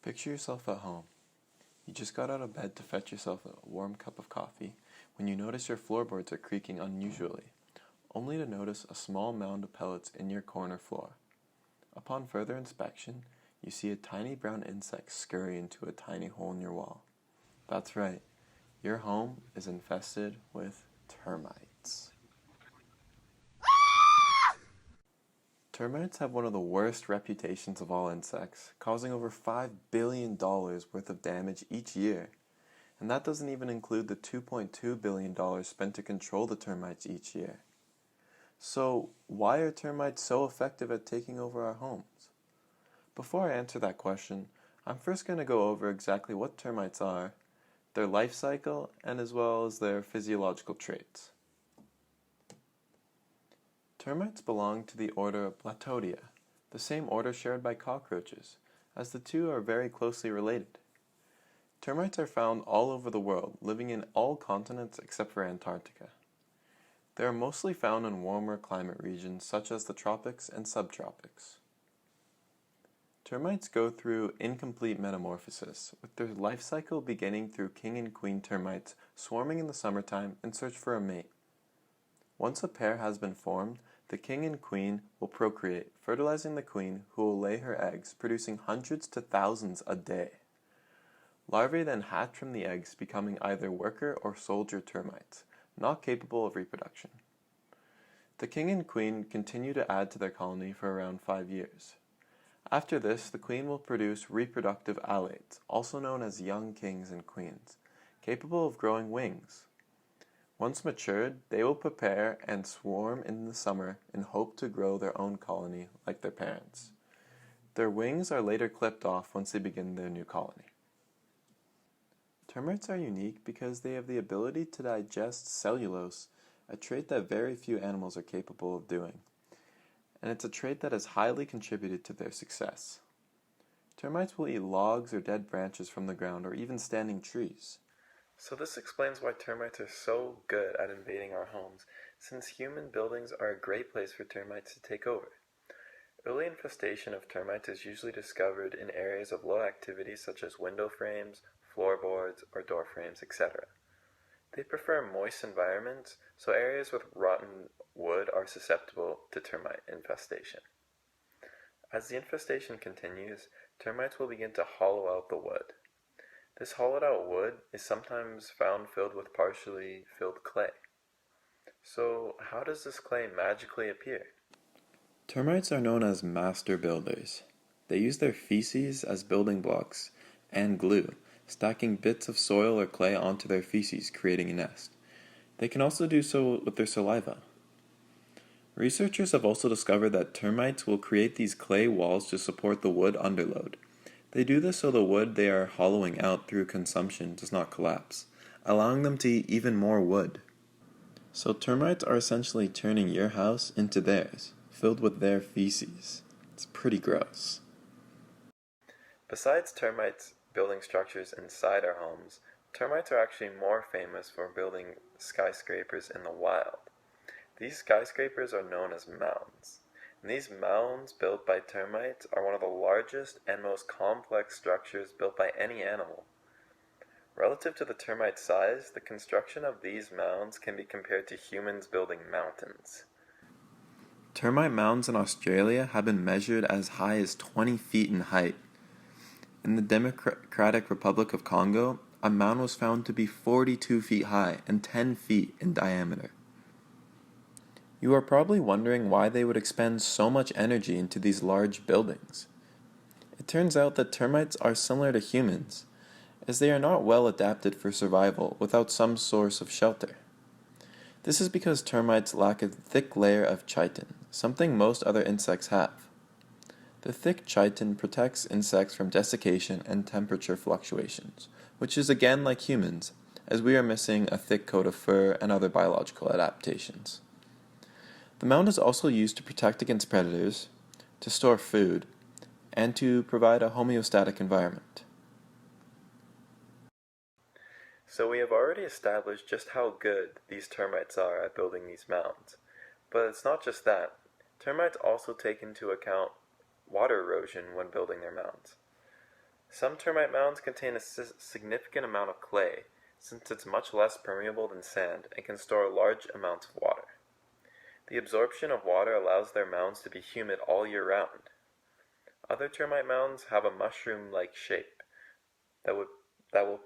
Picture yourself at home. You just got out of bed to fetch yourself a warm cup of coffee when you notice your floorboards are creaking unusually, only to notice a small mound of pellets in your corner floor. Upon further inspection, you see a tiny brown insect scurry into a tiny hole in your wall. That's right, your home is infested with termites. Termites have one of the worst reputations of all insects, causing over $5 billion worth of damage each year. And that doesn't even include the $2.2 billion spent to control the termites each year. So, why are termites so effective at taking over our homes? Before I answer that question, I'm first going to go over exactly what termites are, their life cycle, and as well as their physiological traits. Termites belong to the order Platodia, the same order shared by cockroaches, as the two are very closely related. Termites are found all over the world, living in all continents except for Antarctica. They are mostly found in warmer climate regions such as the tropics and subtropics. Termites go through incomplete metamorphosis, with their life cycle beginning through king and queen termites swarming in the summertime in search for a mate. Once a pair has been formed, the king and queen will procreate, fertilizing the queen, who will lay her eggs, producing hundreds to thousands a day. Larvae then hatch from the eggs, becoming either worker or soldier termites, not capable of reproduction. The king and queen continue to add to their colony for around 5 years. After this, the queen will produce reproductive alates, also known as young kings and queens, capable of growing wings. Once matured, they will prepare and swarm in the summer in hope to grow their own colony like their parents. Their wings are later clipped off once they begin their new colony. Termites are unique because they have the ability to digest cellulose, a trait that very few animals are capable of doing, and it's a trait that has highly contributed to their success. Termites will eat logs or dead branches from the ground or even standing trees. So this explains why termites are so good at invading our homes, since human buildings are a great place for termites to take over. Early infestation of termites is usually discovered in areas of low activity such as window frames, floorboards, or door frames, etc. They prefer moist environments, so areas with rotten wood are susceptible to termite infestation. As the infestation continues, termites will begin to hollow out the wood. This hollowed out wood is sometimes found filled with partially filled clay. So how does this clay magically appear? Termites are known as master builders. They use their feces as building blocks and glue, stacking bits of soil or clay onto their feces, creating a nest. They can also do so with their saliva. Researchers have also discovered that termites will create these clay walls to support the wood underload. They do this so the wood they are hollowing out through consumption does not collapse, allowing them to eat even more wood. So termites are essentially turning your house into theirs, filled with their feces. It's pretty gross. Besides termites building structures inside our homes, termites are actually more famous for building skyscrapers in the wild. These skyscrapers are known as mounds. And these mounds built by termites are one of the largest and most complex structures built by any animal. Relative to the termite size, the construction of these mounds can be compared to humans building mountains. Termite mounds in Australia have been measured as high as 20 feet in height. In the Democratic Republic of Congo, a mound was found to be 42 feet high and 10 feet in diameter. You are probably wondering why they would expend so much energy into these large buildings. It turns out that termites are similar to humans, as they are not well adapted for survival without some source of shelter. This is because termites lack a thick layer of chitin, something most other insects have. The thick chitin protects insects from desiccation and temperature fluctuations, which is again like humans, as we are missing a thick coat of fur and other biological adaptations. The mound is also used to protect against predators, to store food, and to provide a homeostatic environment. So we have already established just how good these termites are at building these mounds. But it's not just that. Termites also take into account water erosion when building their mounds. Some termite mounds contain a significant amount of clay, since it's much less permeable than sand and can store large amounts of water. The absorption of water allows their mounds to be humid all year round. Other termite mounds have a mushroom-like shape that will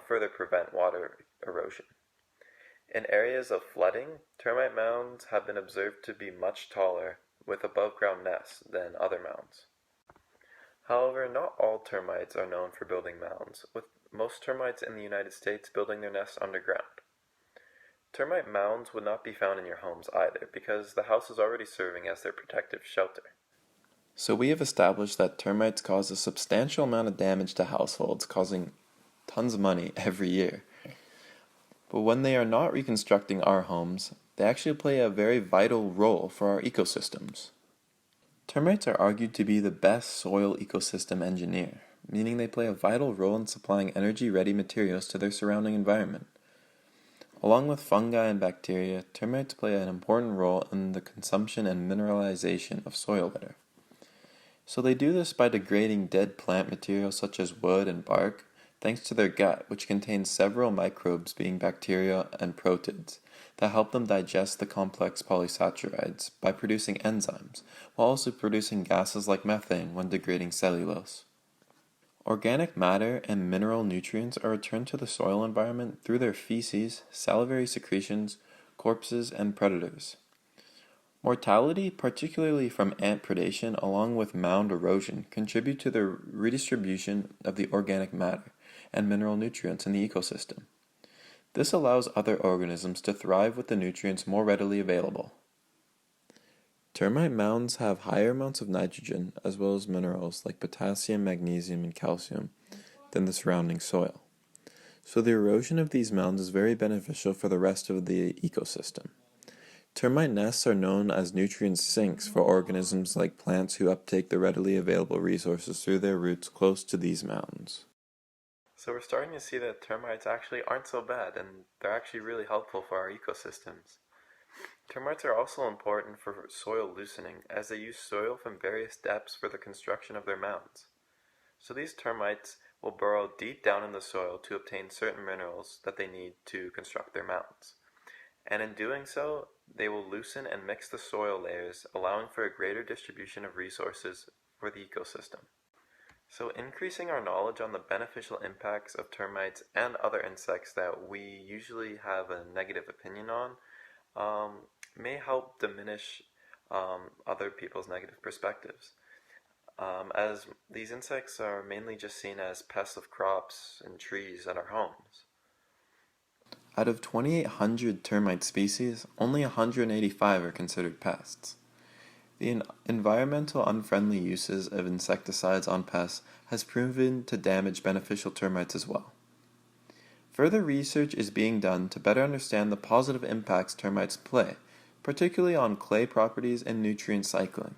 further prevent water erosion. In areas of flooding, termite mounds have been observed to be much taller, with above-ground nests, than other mounds. However, not all termites are known for building mounds, with most termites in the United States building their nests underground. Termite mounds would not be found in your homes either, because the house is already serving as their protective shelter. So we have established that termites cause a substantial amount of damage to households, causing tons of money every year. But when they are not reconstructing our homes, they actually play a very vital role for our ecosystems. Termites are argued to be the best soil ecosystem engineer, meaning they play a vital role in supplying energy-ready materials to their surrounding environment. Along with fungi and bacteria, termites play an important role in the consumption and mineralization of soil litter. So they do this by degrading dead plant material such as wood and bark, thanks to their gut, which contains several microbes being bacteria and proteids that help them digest the complex polysaccharides by producing enzymes, while also producing gases like methane when degrading cellulose. Organic matter and mineral nutrients are returned to the soil environment through their feces, salivary secretions, corpses, and predators. Mortality, particularly from ant predation along with mound erosion, contribute to the redistribution of the organic matter and mineral nutrients in the ecosystem. This allows other organisms to thrive with the nutrients more readily available. Termite mounds have higher amounts of nitrogen as well as minerals like potassium, magnesium, and calcium than the surrounding soil. So the erosion of these mounds is very beneficial for the rest of the ecosystem. Termite nests are known as nutrient sinks for organisms like plants who uptake the readily available resources through their roots close to these mounds. So we're starting to see that termites actually aren't so bad, and they're actually really helpful for our ecosystems. Termites are also important for soil loosening, as they use soil from various depths for the construction of their mounds. So these termites will burrow deep down in the soil to obtain certain minerals that they need to construct their mounds. And in doing so, they will loosen and mix the soil layers, allowing for a greater distribution of resources for the ecosystem. So increasing our knowledge on the beneficial impacts of termites and other insects that we usually have a negative opinion on may help diminish other people's negative perspectives, as these insects are mainly just seen as pests of crops and trees and our homes. Out of 2,800 termite species, only 185 are considered pests. The environmental unfriendly uses of insecticides on pests has proven to damage beneficial termites as well. Further research is being done to better understand the positive impacts termites play, particularly on clay properties and nutrient cycling.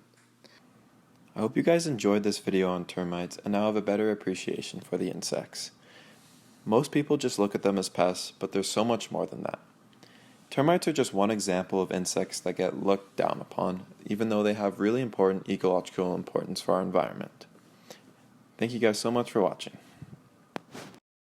I hope you guys enjoyed this video on termites and now have a better appreciation for the insects. Most people just look at them as pests, but there's so much more than that. Termites are just one example of insects that get looked down upon, even though they have really important ecological importance for our environment. Thank you guys so much for watching.